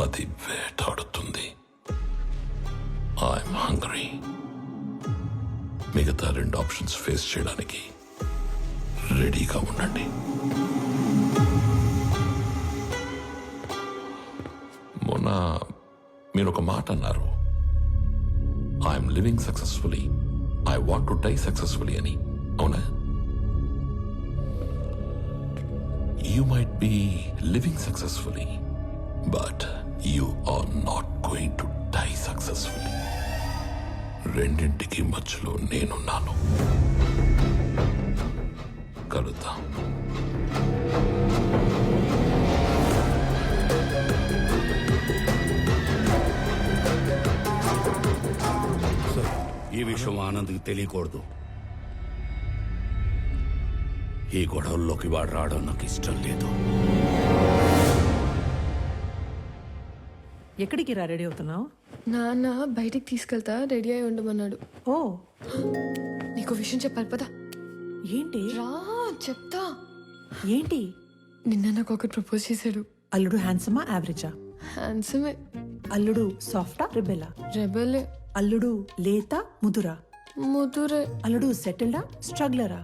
అది వేటాడుతుంది. I'm hungry. మిగతా 2 options face చేయడానికి రెడీగా ఉండండి. మొన్న మీరు ఒక మాట అన్నారు, I'm living successfully, I want to die successfully అని. అవునా? You might be living successfully, but you are not going to die successfully. రెండింటికి మధ్యలో నేనున్నాను. కలుద్దాం. ఈ విషయం ఆనంద్కి తెలియకూడదు. ఈ గొడవల్లోకి వాడు రావడం నాకు ఇష్టం లేదు. ఎక్కడికి రా రెడీ అవుతున్నావు? నాన్న బయటికి తీసుకెళ్తా, రెడీ అయి ఉండమన్నాడు. ఓ, నీకు విషయం చెప్పాలి పదా. ఏంటి? రా చెప్తా. ఏంటి? నిన్న నాకు ఒకటి ప్రపోజ్ చేశాడు. అల్లుడు హ్యాండ్సమా యావరేజా? హ్యాండ్సమే. అల్లుడు సాఫ్టా రెబెలా? రెబలే. అల్లుడు లేతా ముదురా? ముదురే. అల్లుడు సెటిల్డా స్ట్రగ్లరా?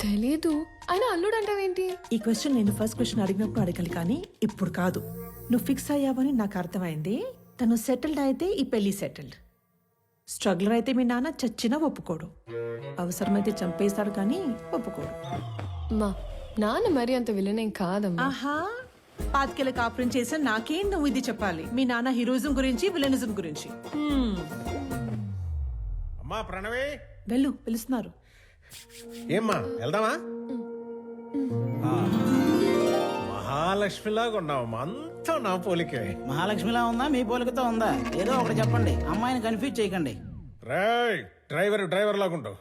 తెలీదు. ఆయన అల్లుడు అంటావేంటి? ఈ క్వశ్చన్ నేను ఫస్ట్ క్వశ్చన్ అడిగినప్పుడు అడగాలి, కానీ ఇప్పుడు కాదు. నువ్వు ఫిక్స్ అయ్యావని నాకు అర్థమైంది. తను సెటిల్డ్ అయితే ఈ పెళ్లి సెటిల్డ్. స్ట్రగ్లర్ అయితే మీ నాన్న చచ్చినా ఒప్పుకోడు. అవసరమైతే చంపేస్తాడు కానీ ఒప్పుకోడు. మా నాన్న మరి అంత విలనేం కాదమ్మా. ఆహా, పాతికేళ్ళ కాపురం చేసా నాకేం నువ్వు ఇది చెప్పాలి? మీ నాన్న హీరోయిజం గురించి విలనిజం గురించి. అమ్మా ప్రణవే, వెళ్ళు, పిలుస్తున్నారు. ఏమ్మా వెళ్దామా? మహాలక్ష్మిలాగా ఉన్నావమ్మా, అంతా నా పోలికే. మహాలక్ష్మిలా ఉందా మీ పోలికతో ఉందా? ఏదో ఒకటి చెప్పండి, అమ్మాయిని కన్ఫ్యూజ్ చేయకండి. రేయ్, డ్రైవర్ లాగుంటావు.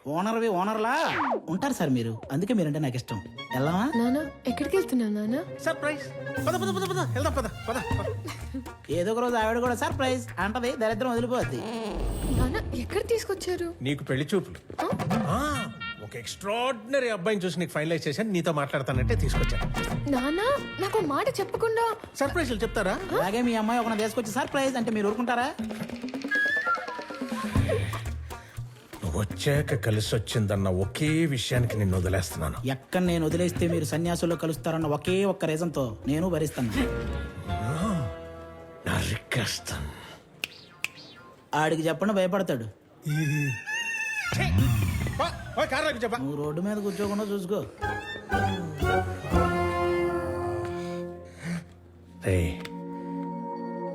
ఓనర్లా ఉంటారు సార్ మీరు, అందుకే మీరంటే నాకు ఇష్టం. వెళ్దామా? నాన్న ఎక్కడికి వెళ్తున్నా నాన్న? సర్ప్రైజ్. పద పద పద పద వెళ్దాం, పద పద. ఏదో ఒక రోజు ఆవిడ కూడా సర్ప్రైజ్ అంటది, దరిద్రం వదిలిపోద్ది. నాన్న ఎక్కడ తీసుకొచ్చారు? నీకు పెళ్లి చూపులు. ఒక ఎక్స్ట్రాడినరీ అబ్బాయిని చూసి నీకు ఫైనలైజ్ చేశాను, నీతో మాట్లాడతానంటే తీసుకొచ్చాను. నాన్న నాకు మాట చెప్పకుండా సర్ప్రైజ్లు చెప్తారా? అలాగే మీ అమ్మాయి ఒక తీసుకొచ్చి సర్ప్రైజ్ అంటే మీరు ఊరుకుంటారా? నువ్వు వచ్చాక కలిసి వచ్చిందన్న ఒకే విషయానికి నిన్ను వదిలేస్తున్నాను. ఎక్కడ నేను వదిలేస్తే మీరు సన్యాసుల్లో కలుస్తారన్న ఒకే ఒక్క రీజన్ తో నేను భరిస్తాను. నరికేస్తాను. ఆడికి చెప్పండి, భయపడతాడు. చెప్పా, నువ్వు రోడ్డు మీద కూర్చోకుండా చూసుకో.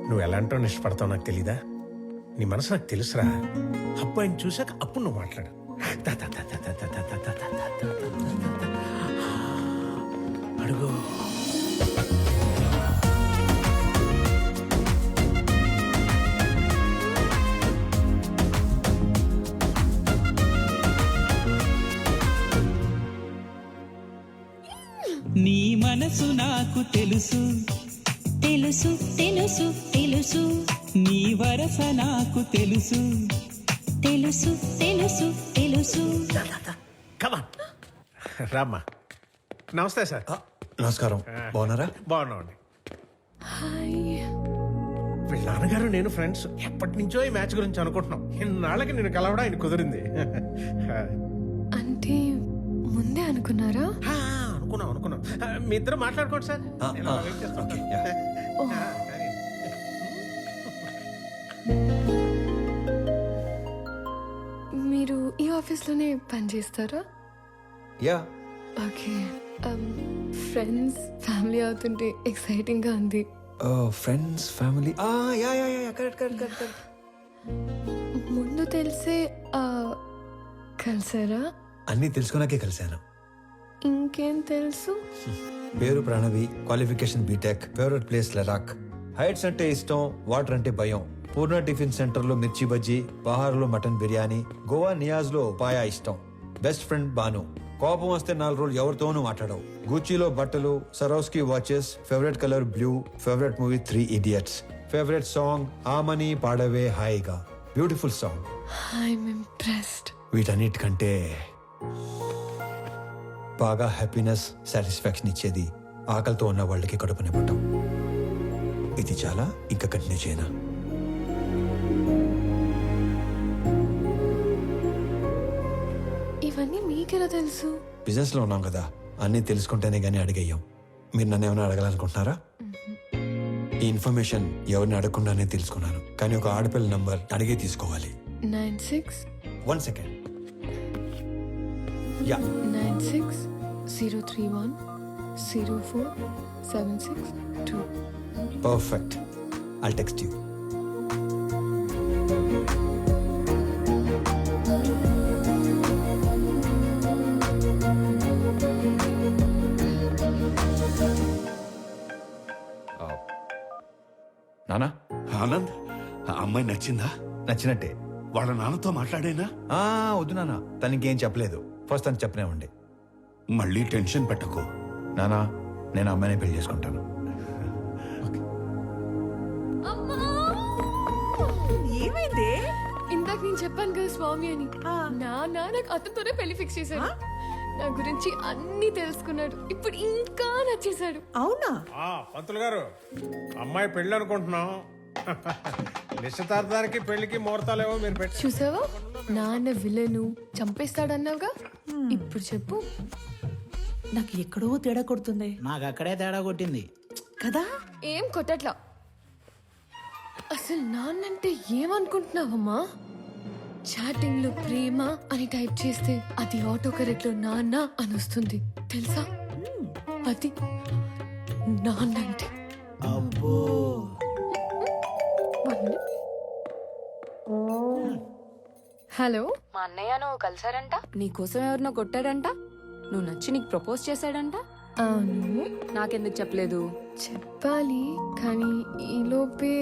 నువ్వు ఎలాంటో ఇష్టపడతావు నాకు తెలీదా? నీ మనసు నాకు తెలుసురా. అబ్బాయిని చూసాక అప్పుడు నువ్వు మాట్లాడు. అడుగు. నీ మనసు నాకు తెలుసు తెలుసు తెలుసు తెలుసు, నీ వరస నాకు తెలుసు తెలుసు తెలుసు తెలుసు. రామ్మా. నమస్తే సార్. నమస్కారం. బాగున్నారా? బాగున్నామండి. హాయ్. వీళ్ళ నాన్నగారు నేను ఫ్రెండ్స్. ఎప్పటి నుంచో ఈ మ్యాచ్ గురించి అనుకుంటున్నాం. ఇన్నాళ్ళకి నేను కలవడం ఆయన కుదిరింది. అంటే ముందే అనుకున్నారా? అనుకున్నాం. మీ ఇద్దరు మాట్లాడుకోండి సార్. నేను అలా వెయిట్ చేస్తాను. మీరు ఈ ఆఫీస్లోనే పనిచేస్తారా? యా. ఓకే. ఫ్రెండ్స్ ఫ్యామిలీ అవుతుంటే ఎక్సైటింగ్ గా ఉంది. Friends family. Yeah yeah yeah, correct. ముందు తెలిసే కలిసారా? అన్నీ తెలుసుకున్నాకే కలిశాను. ఇంకేం తెలుసు? పేరు Pranavi, qualification BTech, favourite place Ladakh, heights అంటే ఇష్టం, వాటర్ అంటే భయం, పూర్ణ టిఫిన్ సెంటర్ లో మిర్చి బజ్జీ, బహార్లో మటన్ బిర్యానీ, గోవా నియాజ్ లో పాయా ఇష్టం, బెస్ట్ ఫ్రెండ్ బాను, కోపం వస్తే 4 రోజులు ఎవరితోనూ మాట్లాడవు, గూచీలో బట్టలు, Swarovski watches, favourite colour blue, favourite movie 3 idiots, favourite song ఆమని పాడవే హాయిగా, బ్యూటిఫుల్ సాంగ్. I'm impressed. వీటన్నిటికంటే బాగా హ్యాపీనెస్, సాటిస్ఫాక్షన్ ఇచ్చేది ఆకలితో ఉన్న వాళ్ళకి కడుపు నింపటం. ఇది చాలా ఇంకా కంటిన్యూ చేయనా? ఇవన్నీ మీకెలా తెలుసు? బిజినెస్లో ఉన్నాం కదా, అన్నీ తెలుసుకుంటేనే కానీ అడిగేయం. మీరు నన్ను ఏమైనా అడగాలనుకుంటున్నారా? ఈ ఇన్ఫర్మేషన్ ఎవరిని అడగకుండానే తెలుసుకున్నాను, కానీ ఒక ఆడపిల్ల నంబర్ అడిగే తీసుకోవాలి. 96 1 second. Yeah 96 031 04 762. Perfect. I'll text you. నానా, ఆనంద్, ఆ అమ్మాయి నచ్చిందా? నచ్చినట్టే. వాళ్ళ నాన్నతో మాట్లాడేనా? వద్దు నానా, తనకేం చెప్పలేదు. ఫస్ట్ తను చెప్పనే ఉండే. మళ్ళీ టెన్షన్ పెట్టకు. నానా, నేను అమ్మాయిని పెళ్లి చేసుకుంటాను. ఏమైంది? ఇందాక నేను చెప్పాను కదా స్వామి అని. నాన్న నాకు అతనితోనే పెళ్లి ఫిక్స్ చేశాడు. నా గురించి అన్ని తెలుసుకున్నాడు. ఇప్పుడు ఇంకా నచ్చేశాడు. అవునా? పంతులు గారు, అమ్మాయి పెళ్ళి అనుకుంటున్నాం. నిశ్చితార్థానికి పెళ్లికి ముహూర్తాలేవో మీరు పెట్టి. చూసావా, నాన్న విలను చంపేస్తాడన్నావుగా. ఇప్పుడు చెప్పు. నాకు ఎక్కడో తేడా కొడుతుంది నాకు అక్కడే తేడా కొట్టింది కదా. ఏం కొట్టట్లా. అసలు నాన్నంటే ఏమనుకుంటున్నావమ్మా? చాటింగ్ లో ప్రేమ అని టైప్ చేస్తే అది ఆటో కరెక్ట్ లో నాన్న అని వస్తుంది తెలుసా? అది నాన్నంటే. అబ్బో. హలో, మా అన్నయ్య నువ్వు కలిసారంట, నీకోసం ఎవరినో కొట్టాడంట, నువ్వు నచ్చి నీకు ప్రపోజ్ చేశాడంట. అవును. నాకెందుకు చెప్పలేదు? చెప్పాలి కానీ ఈలోపే.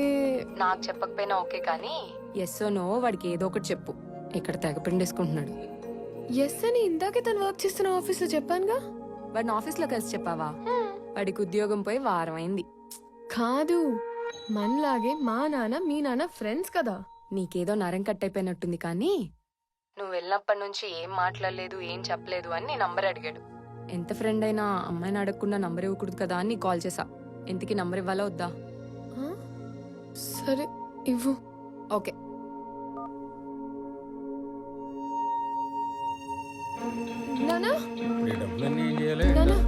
నాకు చెప్పకపోయినా ఓకే, కానీ ఎస్ నో వాడికి ఏదో ఒకటి చెప్పు. ఇక్కడ తెగ పిండేసుకుంటున్నాడు. ఎస్ అని ఇందాకే తను వర్క్ చేస్తున్న ఆఫీస్ లో చెప్పానుగా. వాడిని ఆఫీస్లో కలిసి చెప్పావా? వాడికి ఉద్యోగం పోయి వారం అయింది. కాదు, మనలాగే మా నాన్న మీ నాన్న ఫ్రెండ్స్ కదా. నీకేదో నరం కట్టయిపోయినట్టుంది, కానీ నువ్వు వెళ్ళినప్పటి నుంచి ఏం మాట్లాడలేదు, ఏం చెప్పలేదు అని నీ నంబర్ అడిగాడు. ఎంత ఫ్రెండ్ అయినా అమ్మాయిని అడగకుండా నంబర్ ఇవ్వకూడదు కదా అని కాల్ చేసా. ఇంతకీ నంబర్ ఇవ్వాలా వద్దా? ఆ? సరే ఇవ్వు. ఓకే. నానా, ఈ డబ్బులన్నీ ఏం చేయాలి? నానా,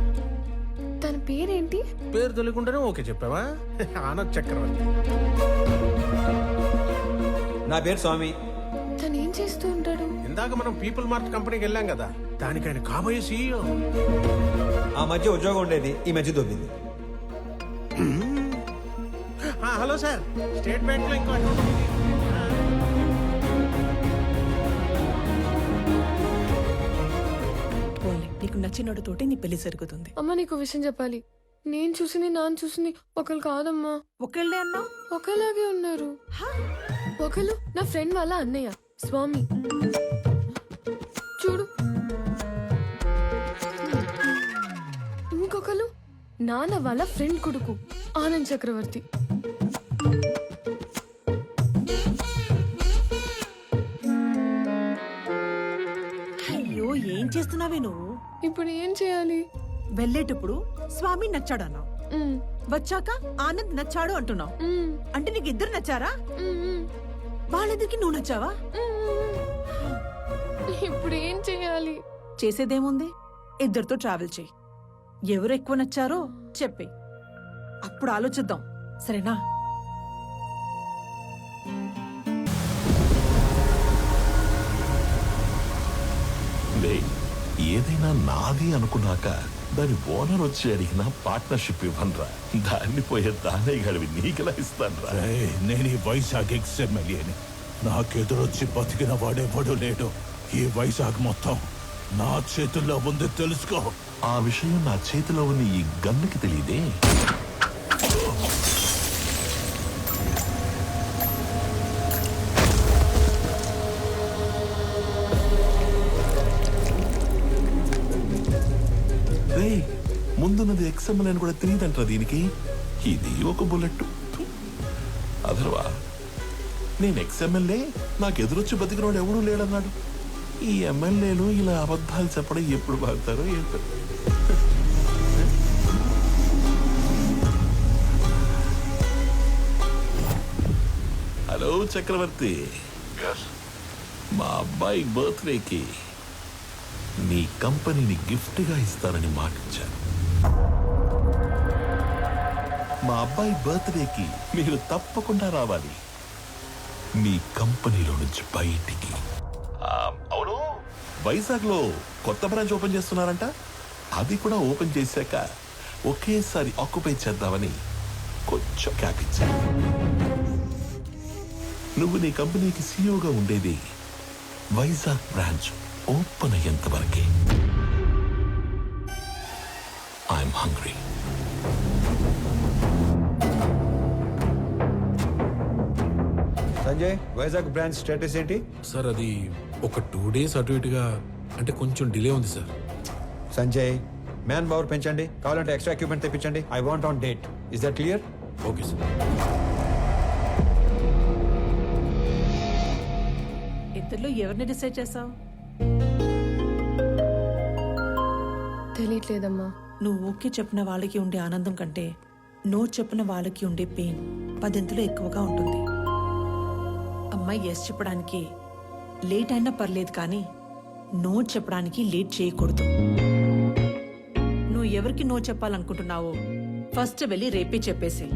తన పేరేంటి? పేరు తెలియకుండానే ఓకే చెప్పావా? ఆనంద్ చక్రవర్తి. నా పేరు స్వామి. తను ఏం చేస్తూ ఉంటాడు? ఇందాక మనం పీపుల్ మార్ట్ కంపెనీకి వెళ్ళాం కదా, దానికి ఆయన కాబోయే సీఈఓ. ఆ మధ్య ఉద్యోగం ఉండేది, ఈ మధ్య దొబ్బింది. హలో సార్, స్టేట్ బ్యాంక్ లో ఇంకో అకౌంట్ ఉంది. పోన్లే, నీకు నచ్చినోడితోటి నీ పెళ్లి జరుగుతుంది. అమ్మ, నీకు విషయం చెప్పాలి. నేను చూసింది నాన్న చూసింది ఒకరు కాదమ్మా. ఒకళ్ళే అన్నావు. ఒకలాగే ఉన్నారు. ఒకరు నా ఫ్రెండ్ వాళ్ళ అన్నయ్య స్వామి. చూడు. ఇంకొకరు నాన్న వాళ్ళ ఫ్రెండ్ కొడుకు ఆనంద్ చక్రవర్తి. అయ్యో, ఏం చేస్తున్నావే నువ్వు? ఇప్పుడు ఏం చేయాలి? వెళ్ళేటప్పుడు స్వామి నచ్చాడు అన్నావు, ఉమ్, వచ్చాక ఆనంద్ నచ్చాడు అంటున్నావు. ఉమ్, అంటే నీకు ఇద్దరు నచ్చారా? ఉమ్, ఉమ్, వాళ్ళిద్దరికి నువ్వు నచ్చావా? ఉమ్. ఇప్పుడు ఏం చేయాలి? చేసేదేముంది, ఇద్దరితో ట్రావెల్ చేయి. ఎవరు ఎక్కువ నచ్చారో చెప్పి అప్పుడు ఆలోచిద్దాం, సరేనా? ఏదైనా నాది అనుకున్నాక దాని ఓనర్ వచ్చి అడిగిన పార్ట్నర్షిప్ ఇవ్వనరా. దాన్ని పోయే దానే గడివి నీకెలా ఇస్తానరా? నేను ఈ వైజాగ్ ఎక్స్ఎమ్మెల్యేని. నాకెదురొచ్చి బతికిన వాడెవడు లేడు. ఈ వైజాగ్ మొత్తం నా చేతుల్లో ఉంది, తెలుసుకో. ఆ విషయం నా చేతిలో ఉన్న ఈ గన్నుకి తెలియదే. ముందున్నది ఎక్స్ఎంఎల్ అని కూడా తెలియదంటారా దీనికి? ఇది ఒక బుల్లెట్. అదర్వా నేను ఎక్స్ఎంఎల్ఏ, నాకు ఎదురొచ్చి బతికినోడు ఎవడూ లేడన్నాడు. ఈ ఎమ్మెల్యేలు ఇలా అబద్ధాలు చెప్పడం ఎప్పుడు బాగుతారో ఏంటో. హలో చక్రవర్తి, మా అబ్బాయి బర్త్డేకి నీ కంపెనీని గిఫ్ట్గా ఇస్తానని మాటిచ్చాను. మా అబ్బాయి బర్త్డేకి మీరు తప్పకుండా రావాలి మీ కంపెనీలో నుంచి బయటికి. అవును, వైజాగ్ లో కొత్త బ్రాంచ్ ఓపెన్ చేస్తున్నారంట. అది కూడా ఓపెన్ చేశాక ఒకేసారి ఆక్యుపై చేద్దామని కొంచెం క్యాప్ ఇచ్చాను. నువ్వు నీ కంపెనీకి సీఈఓగా ఉండేది వైజాగ్ బ్రాంచ్ ఓపెన్ అయ్యేంత వరకే. I'm hungry. Sanjay, Vizag branch status ఏంటి? సార్ అది ఒక 2 days అటు ఇటుగా, అంటే కొంచెం డిలే ఉంది సార్. సంజయ్, మ్యాన్ పవర్ పెంచండి, కావాలంటే ఎక్స్ట్రా ఎక్విప్మెంట్ తెప్పించండి. I want on date. Is that clear? Okay sir. ఇద్దరిలో ఎవరిని డిసైడ్ చేసావు? తెలియట్లేదమ్మా. నువ్వు ఓకే చెప్పిన వాళ్ళకి ఉండే ఆనందం కంటే నో చెప్పిన వాళ్ళకి ఉండే పెయిన్ 10 ఎక్కువగా ఉంటుంది. అమ్మాయి ఎస్ చెప్పడానికి లేట్ అయినా పర్లేదు, కానీ నో చెప్పడానికి లేట్ చేయకూడదు. నువ్వు ఎవరికి నో చెప్పాలనుకుంటున్నావో ఫస్ట్ వెళ్ళి రేపే చెప్పేసి